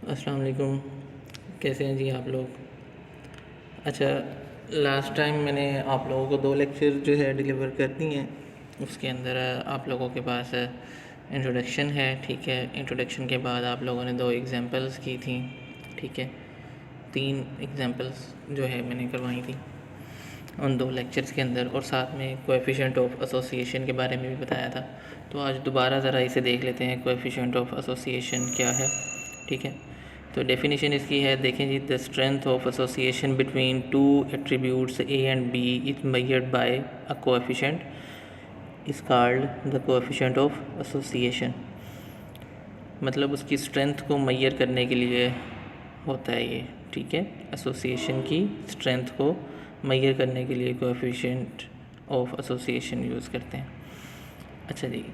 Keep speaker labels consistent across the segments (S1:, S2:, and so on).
S1: अस्सलाम वालेकुम। कैसे हैं जी आप लोग? अच्छा, लास्ट टाइम मैंने आप लोगों को 2 लेक्चर जो है डिलीवर कर दिए हैं। उसके अंदर आप लोगों के पास इंट्रोडक्शन है, ठीक है। इंट्रोडक्शन के बाद आप लोगों ने 2 एग्जांपल्स की थी, ठीक है। 3 एग्जांपल्स जो है मैंने करवाई थी उन 2 लेक्चर्स के अंदर, और साथ में कोएफ़िशिएंट ऑफ एसोसिएशन के बारे में भी बताया था। तो आज दोबारा ज़रा इसे देख लेते हैं, कोएफ़िशिएंट ऑफ एसोसिएशन क्या है, ठीक है। तो डेफिनेशन इसकी है, देखें जी, the strength of association between 2 attributes A and B is measured by a coefficient is called the coefficient of association. मतलब उसकी स्ट्रेंथ को मेजर करने के लिए होता है ये, ठीक है। एसोसिएशन की स्ट्रेंथ को मेजर करने के लिए कोएफ़िशिएंट ऑफ एसोसिएशन यूज़ करते हैं। अच्छा जी,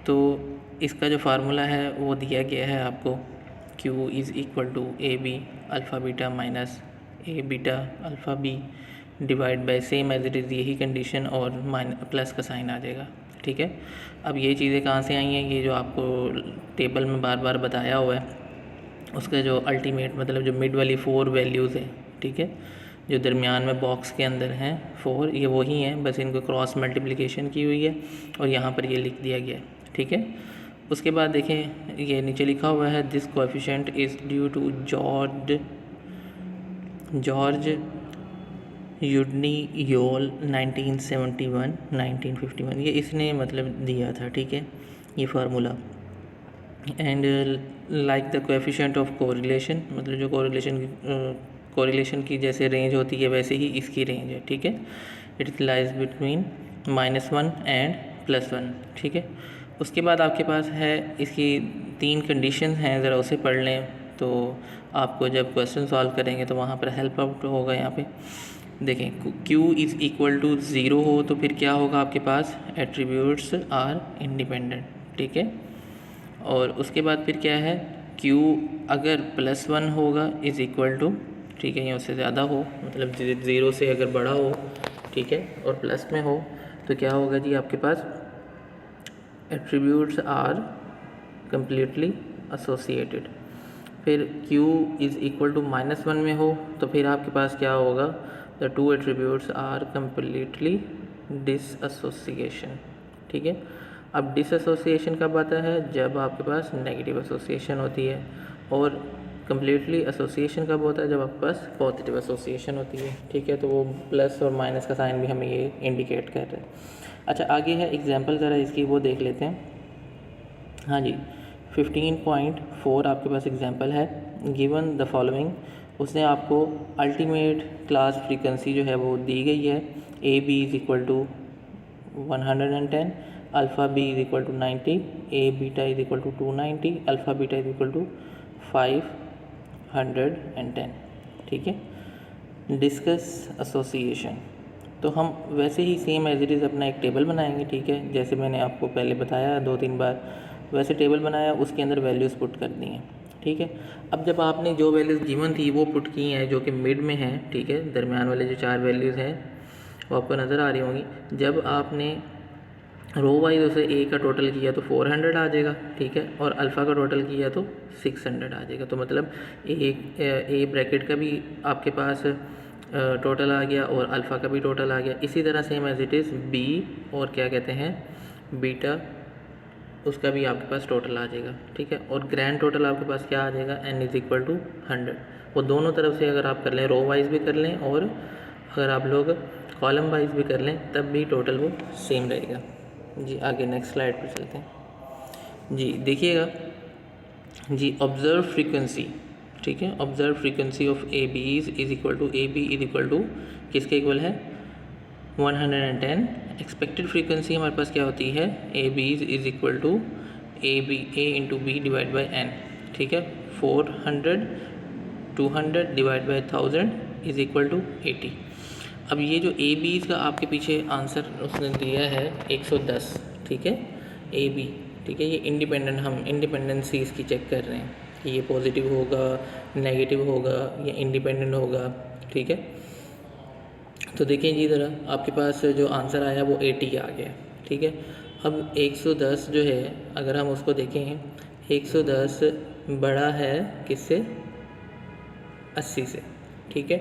S1: तो इसका जो फार्मूला है वो दिया गया है आपको, Q is equal to A B alpha beta minus A beta alpha B divide by same as it is, यही कंडीशन, और प्लस का साइन आ जाएगा, ठीक है। अब ये चीज़ें कहाँ से आई हैं? ये जो आपको टेबल में बार बार बताया हुआ है, उसका जो अल्टीमेट मतलब जो मिड वाली 4 वैल्यूज़ है, ठीक है, जो दरमियान में बॉक्स के अंदर हैं 4, ये वही हैं, बस इनको क्रॉस मल्टीप्लिकेशन की हुई है और यहाँ पर ये लिख दिया गया है, ठीक है। उसके बाद देखें, ये नीचे लिखा हुआ है, this coefficient is due to George Udny Yule 1951 ये इसने मतलब दिया था, ठीक है, ये formula. And like the coefficient of correlation, मतलब जो कोरिलेशन की जैसे रेंज होती है वैसे ही इसकी रेंज है, ठीक है। इट लाइज बिटवीन -1 एंड +1, ठीक है। उसके बाद आपके पास है इसकी 3 कंडीशन हैं, ज़रा उसे पढ़ लें तो आपको जब क्वेश्चन सॉल्व करेंगे तो वहाँ पर हेल्प आउट होगा। यहाँ पे देखें, Q इज़ इक्वल टू 0 हो तो फिर क्या होगा आपके पास? एट्रीब्यूट्स आर इंडिपेंडेंट, ठीक है। और उसके बाद फिर क्या है? Q अगर +1 होगा इज़ इक्वल टू, ठीक है, या उससे ज़्यादा हो, मतलब 0 से अगर बड़ा हो, ठीक है, और प्लस में हो तो क्या होगा जी आपके पास? Attributes are completely associated. फिर Q इज़ इक्वल टू -1 में हो तो फिर आपके पास क्या होगा? The 2 attributes are completely disassociation, ठीक है। अब डिसएसोसिएशन कब आता है? जब आपके पास नेगेटिव एसोसिएशन होती है। और कम्प्लीटली एसोसिएशन कब होता है? जब आपके पास पॉजिटिव एसोसिएशन होती है, ठीक है। तो वो प्लस और माइनस का साइन भी हमें ये इंडिकेट कर रहे हैं। अच्छा, आगे है एग्जांपल, ज़रा इसकी वो देख लेते हैं। हाँ जी, 15.4 आपके पास एग्जांपल है। गिवन द फॉलोइंग, उसने आपको अल्टीमेट क्लास फ्रीक्वेंसी जो है वो दी गई है। A B is equal to 110, alpha B is equal to 90, A beta is equal to 290, alpha beta is equal to 510, ठीक है। डिस्कस एसोसिएशन, तो हम वैसे ही सेम एज इट इज़ अपना एक टेबल बनाएंगे, ठीक है। जैसे मैंने आपको पहले बताया 2-3 बार, वैसे टेबल बनाया, उसके अंदर वैल्यूज़ पुट कर दी हैं, ठीक है। अब जब आपने जो वैल्यूज़ गिवन थी वो पुट की हैं, जो कि मिड में हैं, ठीक है, दरमियान वाले जो 4 वैल्यूज़ हैं वो आपको नज़र आ रही होंगी। जब आपने रो वाइज उसे ए का टोटल किया तो 400 आ जाएगा, ठीक है, और अल्फ़ा का टोटल किया तो 600 आ जाएगा। तो मतलब ए ब्रैकेट का भी आपके पास टोटल आ गया और अल्फ़ा का भी टोटल आ गया। इसी तरह same as it is B और क्या कहते हैं बीटा, उसका भी आपके पास टोटल आ जाएगा, ठीक है। और ग्रैंड टोटल आपके पास क्या आ जाएगा? n is equal to 100। वो दोनों तरफ से अगर आप कर लें, रो वाइज भी कर लें और अगर आप लोग कॉलम वाइज भी कर लें, तब भी टोटल वो सेम रहेगा जी। आगे नेक्स्ट स्लाइड पर चलते हैं जी। देखिएगा जी, ऑब्ज़र्व फ्रीक्वेंसी, ठीक है। Observe frequency of A B is equal to, A B is equal to किसके इक्वल है? 110। एक्सपेक्टेड फ्रीक्वेंसी हमारे पास क्या होती है? A B is equal to A into B divide by N, ठीक है। 400 200 divide by 1000 is equal to 80। अब ये जो ए बी का आपके पीछे आंसर उसने दिया है 110, ठीक है, ए बी, ठीक है। ये इंडिपेंडेंट, हम इंडिपेंडेंसी इसकी चेक कर रहे हैं कि ये पॉजिटिव होगा, नेगेटिव होगा या इंडिपेंडेंट होगा, ठीक है। तो देखिए जी, ज़रा आपके पास जो आंसर आया वो 80 आ गया, ठीक है। अब 110 जो है, अगर हम उसको देखें, 110 बड़ा है किससे, 80 से, ठीक है।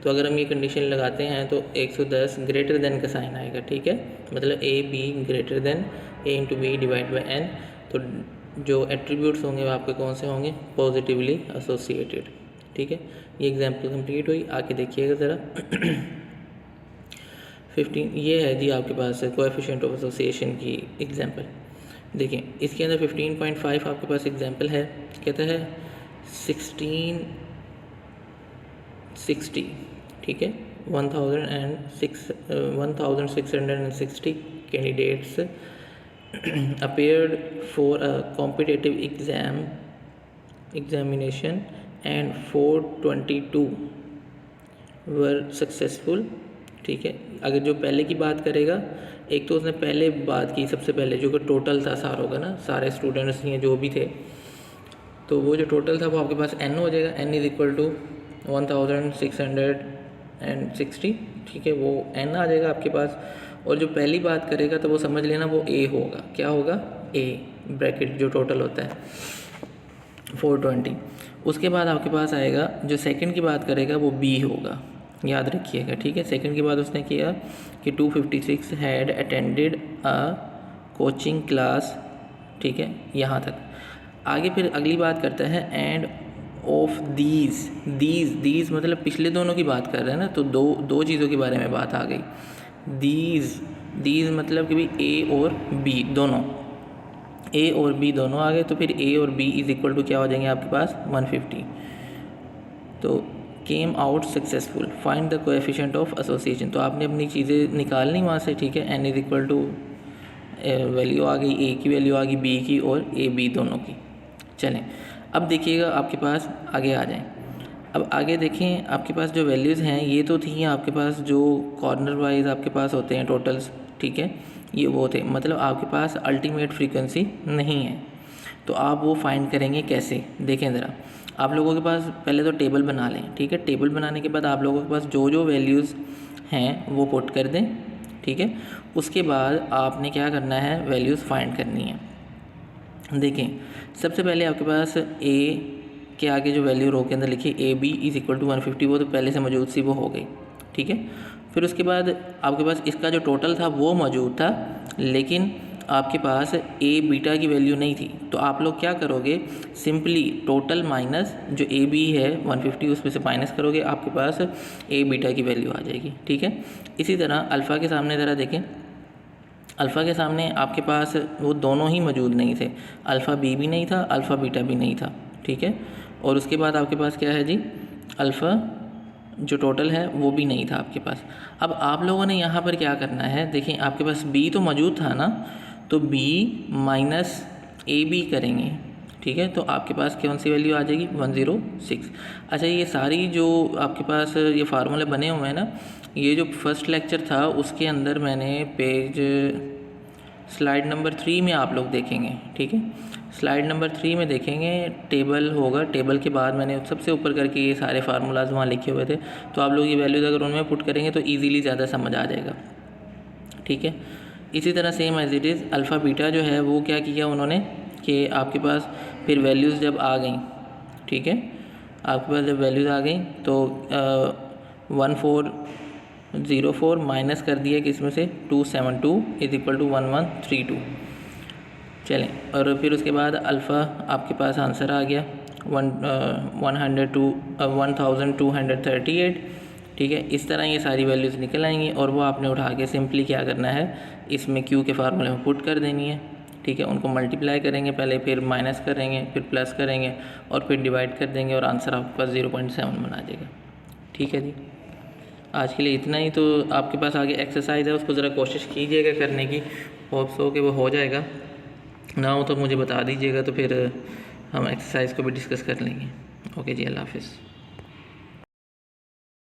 S1: तो अगर हम ये कंडीशन लगाते हैं तो 110 ग्रेटर देन का साइन आएगा, ठीक है, मतलब A B greater than A into B divide by N. तो जो एट्रीब्यूट्स होंगे वो आपके कौन से होंगे, पॉजिटिवली एसोसिएटेड, ठीक है। ये एग्जाम्पल कंप्लीट हुई, आके देखिएगा ज़रा 15 ये है जी आपके पास कोएफिशिएंट ऑफ एसोसिएशन की एग्जाम्पल। देखिए इसके अंदर 15.5 आपके पास एग्जाम्पल है, कहता है 1660, ठीक है, 1660 candidates appeared for a competitive examination and 422 were successful, ठीक है। अगर जो पहले की बात करेगा, एक तो उसने पहले बात की सबसे पहले जो कि टोटल था सारा होगा ना, सारे स्टूडेंट्स हैं जो भी थे, तो वो जो टोटल था वो आपके पास n हो जाएगा, n इज इक्वल टू 1660, ठीक है, वो n आ जाएगा आपके पास। और जो पहली बात करेगा तो वो समझ लेना वो a होगा, क्या होगा, a ब्रैकेट जो टोटल होता है 420। उसके बाद आपके पास आएगा जो सेकंड की बात करेगा वो b होगा, याद रखिएगा, ठीक है। सेकंड के बाद उसने किया कि 256 had attended a coaching class, ठीक है, यहाँ तक। आगे फिर अगली बात करता है एंड ऑफ दीज मतलब पिछले दोनों की बात कर रहे हैं ना, तो दो चीज़ों के बारे में बात आ गई। दीज मतलब कि भाई ए और बी दोनों, ए और बी दोनों आ गए, तो फिर ए और बी इज इक्वल टू क्या हो जाएंगे आपके पास 150। तो came out successful, find the coefficient of association. तो आपने अपनी चीज़ें निकालनी वहाँ से, ठीक है। N is equal to value आ गई, ए की वैल्यू आ गई, बी की और ए बी दोनों की। चलें अब देखिएगा आपके पास आगे आ जाएं। अब आगे देखें आपके पास जो वैल्यूज़ हैं ये तो थी आपके पास जो कॉर्नर वाइज आपके पास होते हैं टोटल्स, ठीक है, ये वो थे, मतलब आपके पास अल्टीमेट फ्रीक्वेंसी नहीं है। तो आप वो फाइंड करेंगे कैसे, देखें ज़रा। आप लोगों के पास पहले तो टेबल बना लें, ठीक है। टेबल बनाने के बाद आप लोगों के पास जो वैल्यूज़ हैं वो पुट कर दें, ठीक है। उसके बाद आपने क्या करना है, वैल्यूज़ फाइंड करनी है। देखें सबसे पहले आपके पास ए के आगे जो वैल्यू रो के अंदर लिखी A B is equal to 150, वो तो पहले से मौजूद सी, वो हो गई, ठीक है। फिर उसके बाद आपके पास इसका जो टोटल था वो मौजूद था, लेकिन आपके पास ए बीटा की वैल्यू नहीं थी। तो आप लोग क्या करोगे, सिंपली टोटल माइनस जो ए बी है 150 उसमें से माइनस करोगे, आपके पास ए बीटा की वैल्यू आ जाएगी, ठीक है। इसी तरह अल्फ़ा के सामने ज़रा देखें, अल्फ़ा के सामने आपके पास वो दोनों ही मौजूद नहीं थे, अल्फ़ा बी भी नहीं था, अल्फ़ा बीटा भी नहीं था, ठीक है। और उसके बाद आपके पास क्या है जी, अल्फ़ा जो टोटल है वो भी नहीं था आपके पास। अब आप लोगों ने यहाँ पर क्या करना है, देखें आपके पास बी तो मौजूद था ना, तो बी माइनस ए बी करेंगे, ठीक है। तो आपके पास कौन सी वैल्यू आ जाएगी 106। अच्छा ये सारी जो आपके पास ये फार्मूले बने हुए हैं ना, ये जो फर्स्ट लेक्चर था उसके अंदर मैंने पेज स्लाइड नंबर 3 में आप लोग देखेंगे, ठीक है। स्लाइड नंबर 3 में देखेंगे टेबल होगा, टेबल के बाद मैंने सबसे ऊपर करके ये सारे फार्मूलाज वहाँ लिखे हुए थे। तो आप लोग ये वैल्यूज़ अगर उनमें पुट करेंगे तो ईज़िली ज़्यादा समझ आ जाएगा, ठीक है। इसी तरह same as it is alpha beta जो है वो क्या किया उन्होंने कि आपके पास फिर वैल्यूज़ जब आ गई, ठीक है, आपके पास जब वैल्यूज़ आ गई तो 1404 माइनस कर दिया कि इसमें से 272 इज इक्वल टू 1132। चलें और फिर उसके बाद अल्फ़ा आपके पास आंसर आ गया 1238, ठीक है। इस तरह ये सारी वैल्यूज़ निकल आएंगी और वो आपने उठा के सिंपली क्या करना है, इसमें क्यू के फार्मूले में पुट कर देनी है, ठीक है। उनको मल्टीप्लाई करेंगे पहले, फिर माइनस करेंगे, फिर प्लस करेंगे और फिर डिवाइड कर देंगे और आंसर आपके पास 0.7 बना जाएगा, ठीक है जी। आज के लिए इतना ही। तो आपके पास आगे एक्सरसाइज है, उसको ज़रा कोशिश कीजिएगा करने की, होप्स हो कि वो हो जाएगा, ना हो तो मुझे बता दीजिएगा, तो फिर हम एक्सरसाइज को भी डिस्कस कर लेंगे। ओके जी, अल्लाह हाफ़िज़।